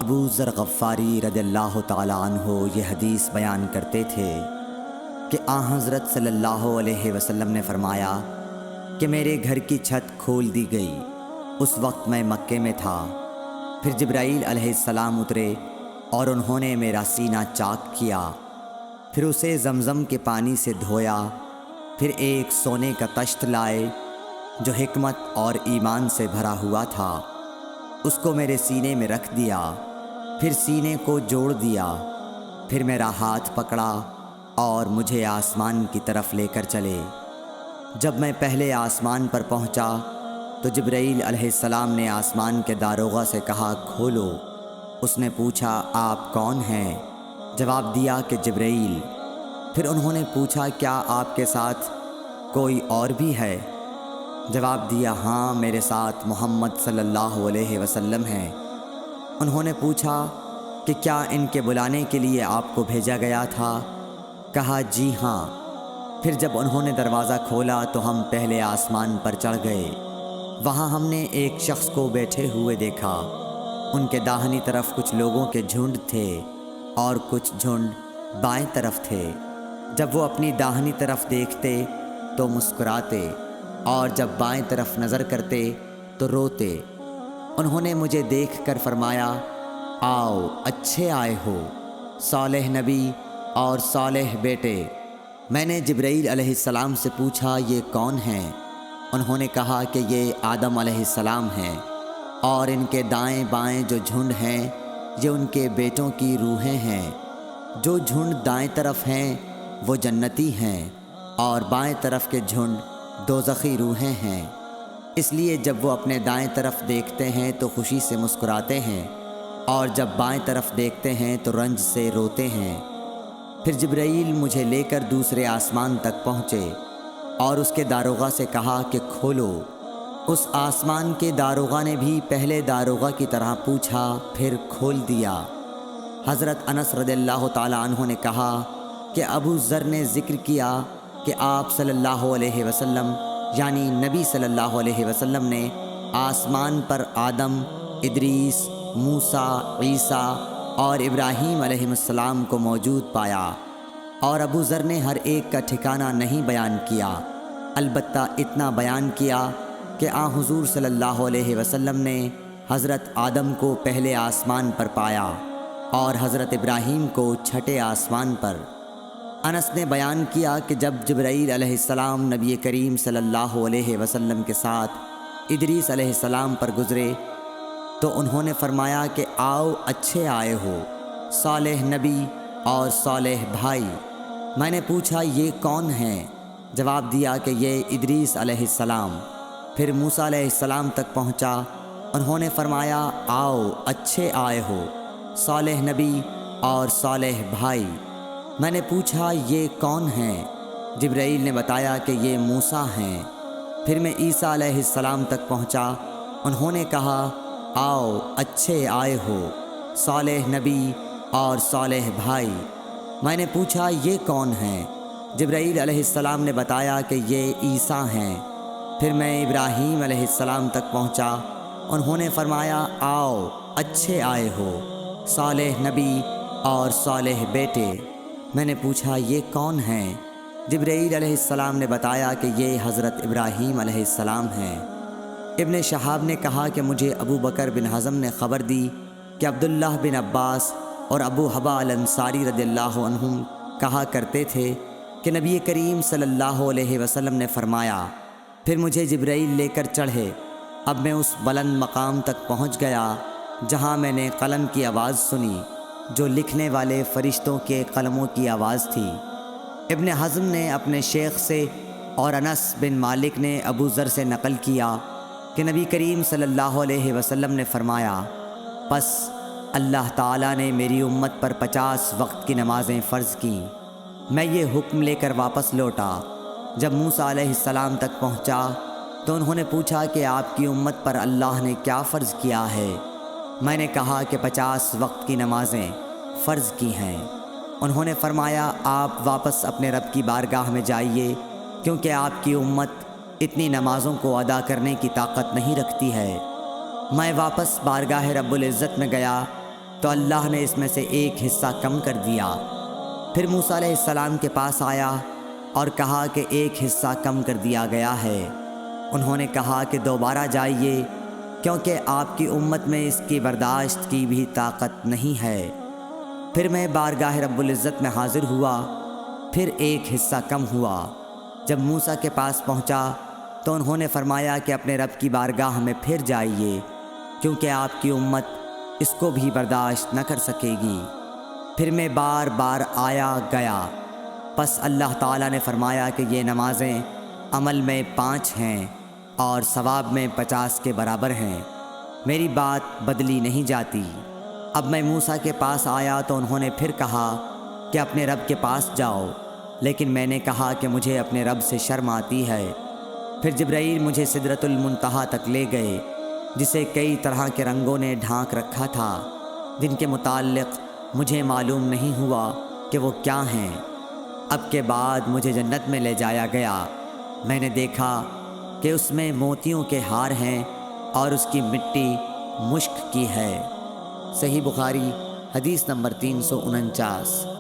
ابو ذر غفاری رضی اللہ تعالیٰ عنہ یہ حدیث بیان کرتے تھے کہ حضرت صلی اللہ علیہ وسلم نے فرمایا کہ میرے گھر کی چھت کھول دی گئی۔ اس وقت میں مکے میں تھا۔ پھر جبرائیل علیہ السلام اترے اور انہوں نے میرا سینہ چاک کیا، پھر اسے زمزم کے پانی سے دھویا، پھر ایک سونے کا طشت لائے جو حکمت اور ایمان سے بھرا ہوا تھا، اس کو میرے سینے میں رکھ دیا، پھر سینے کو جوڑ دیا، پھر میرا ہاتھ پکڑا اور مجھے آسمان کی طرف لے کر چلے۔ جب میں پہلے آسمان پر پہنچا تو جبرائیل علیہ السلام نے آسمان کے داروغہ سے کہا کھولو۔ اس نے پوچھا آپ کون ہیں؟ جواب دیا کہ جبرائیل۔ پھر انہوں نے پوچھا کیا آپ کے ساتھ کوئی اور بھی ہے؟ جواب دیا ہاں، میرے ساتھ محمد صلی اللہ علیہ وسلم ہیں۔ انہوں نے پوچھا کہ کیا ان کے بلانے کے لیے آپ کو بھیجا گیا تھا؟ کہا جی ہاں۔ پھر جب انہوں نے دروازہ کھولا تو ہم پہلے آسمان پر چڑھ گئے۔ وہاں ہم نے ایک شخص کو بیٹھے ہوئے دیکھا۔ ان کے داہنی طرف کچھ لوگوں کے جھنڈ تھے اور کچھ جھنڈ بائیں طرف تھے۔ جب وہ اپنی داہنی طرف دیکھتے تو مسکراتے اور جب بائیں طرف نظر کرتے تو روتے۔ انہوں نے مجھے دیکھ کر فرمایا آؤ اچھے آئے ہو، صالح نبی اور صالح بیٹے۔ میں نے جبرائیل علیہ السلام سے پوچھا یہ کون ہیں؟ انہوں نے کہا کہ یہ آدم علیہ السلام ہیں، اور ان کے دائیں بائیں جو جھنڈ ہیں یہ ان کے بیٹوں کی روحیں ہیں۔ جو جھنڈ دائیں طرف ہیں وہ جنتی ہیں، اور بائیں طرف کے جھنڈ دوزخی روحیں ہیں۔ اس لیے جب وہ اپنے دائیں طرف دیکھتے ہیں تو خوشی سے مسکراتے ہیں، اور جب بائیں طرف دیکھتے ہیں تو رنج سے روتے ہیں۔ پھر جبرائیل مجھے لے کر دوسرے آسمان تک پہنچے اور اس کے داروغہ سے کہا کہ کھولو۔ اس آسمان کے داروغہ نے بھی پہلے داروغہ کی طرح پوچھا، پھر کھول دیا۔ حضرت انس رضی اللہ تعالیٰ عنہ نے کہا کہ ابو ذر نے ذکر کیا کہ آپ صلی اللہ علیہ وسلم یعنی نبی صلی اللہ علیہ وسلم نے آسمان پر آدم، ادریس، موسیٰ، عیسیٰ اور ابراہیم علیہ السلام کو موجود پایا، اور ابو ذر نے ہر ایک کا ٹھکانہ نہیں بیان کیا، البتہ اتنا بیان کیا کہ حضور صلی اللہ علیہ وسلم نے حضرت آدم کو پہلے آسمان پر پایا اور حضرت ابراہیم کو چھٹے آسمان پر۔ انس نے بیان کیا کہ جب جبرائیل علیہ السلام نبی کریم صلی اللہ علیہ وسلم کے ساتھ ادریس علیہ السلام پر گزرے تو انہوں نے فرمایا کہ آؤ اچھے آئے ہو، صالح نبی اور صالح بھائی۔ میں نے پوچھا یہ کون ہیں؟ جواب دیا کہ یہ ادریس علیہ السلام۔ پھر موسیٰ علیہ السلام تک پہنچا۔ انہوں نے فرمایا آؤ اچھے آئے ہو، صالح نبی اور صالح بھائی۔ میں نے پوچھا یہ کون ہیں؟ جبرائیل نے بتایا کہ یہ موسیٰ ہیں۔ پھر میں عیسیٰ علیہ السلام تک پہنچا۔ انہوں نے کہا آؤ اچھے آئے ہو، صالح نبی اور صالح بھائی۔ میں نے پوچھا یہ کون ہیں؟ جبرائیل علیہ السلام نے بتایا کہ یہ عیسیٰ ہیں۔ پھر میں ابراہیم علیہ السلام تک پہنچا۔ انہوں نے فرمایا آؤ اچھے آئے ہو، صالح نبی اور صالح بیٹے۔ میں نے پوچھا یہ کون ہیں؟ جبرائیل علیہ السلام نے بتایا کہ یہ حضرت ابراہیم علیہ السلام ہیں۔ ابن شہاب نے کہا کہ مجھے ابو بکر بن حزم نے خبر دی کہ عبداللہ بن عباس اور ابو حبا الانصاری رضی اللہ عنہم کہا کرتے تھے کہ نبی کریم صلی اللہ علیہ وسلم نے فرمایا، پھر مجھے جبرائیل لے کر چڑھے۔ اب میں اس بلند مقام تک پہنچ گیا جہاں میں نے قلم کی آواز سنی جو لکھنے والے فرشتوں کے قلموں کی آواز تھی۔ ابن حزم نے اپنے شیخ سے اور انس بن مالک نے ابو ذر سے نقل کیا کہ نبی کریم صلی اللہ علیہ وسلم نے فرمایا، پس اللہ تعالیٰ نے میری امت پر 50 وقت کی نمازیں فرض کیں۔ میں یہ حکم لے کر واپس لوٹا۔ جب موسیٰ علیہ السلام تک پہنچا تو انہوں نے پوچھا کہ آپ کی امت پر اللہ نے کیا فرض کیا ہے؟ میں نے کہا کہ 50 وقت کی نمازیں فرض کی ہیں۔ انہوں نے فرمایا آپ واپس اپنے رب کی بارگاہ میں جائیے، کیونکہ آپ کی امت اتنی نمازوں کو ادا کرنے کی طاقت نہیں رکھتی ہے۔ میں واپس بارگاہ رب العزت میں گیا تو اللہ نے اس میں سے ایک حصہ کم کر دیا۔ پھر موسیٰ علیہ السلام کے پاس آیا اور کہا کہ ایک حصہ کم کر دیا گیا ہے۔ انہوں نے کہا کہ دوبارہ جائیے، کیونکہ آپ کی امت میں اس کی برداشت کی بھی طاقت نہیں ہے۔ پھر میں بارگاہ رب العزت میں حاضر ہوا، پھر ایک حصہ کم ہوا۔ جب موسیٰ کے پاس پہنچا تو انہوں نے فرمایا کہ اپنے رب کی بارگاہ میں پھر جائیے، کیونکہ آپ کی امت اس کو بھی برداشت نہ کر سکے گی۔ پھر میں بار بار آیا گیا، پس اللہ تعالیٰ نے فرمایا کہ یہ نمازیں عمل میں 5 ہیں اور ثواب میں 50 کے برابر ہیں، میری بات بدلی نہیں جاتی۔ اب میں موسیٰ کے پاس آیا تو انہوں نے پھر کہا کہ اپنے رب کے پاس جاؤ، لیکن میں نے کہا کہ مجھے اپنے رب سے شرم آتی ہے۔ پھر جبرائیل مجھے سدرۃ المنتہا تک لے گئے، جسے کئی طرح کے رنگوں نے ڈھانک رکھا تھا، جن کے متعلق مجھے معلوم نہیں ہوا کہ وہ کیا ہیں۔ اب کے بعد مجھے جنت میں لے جایا گیا۔ میں نے دیکھا کہ اس میں موتیوں کے ہار ہیں اور اس کی مٹی مشک کی ہے۔ صحیح بخاری حدیث نمبر 349۔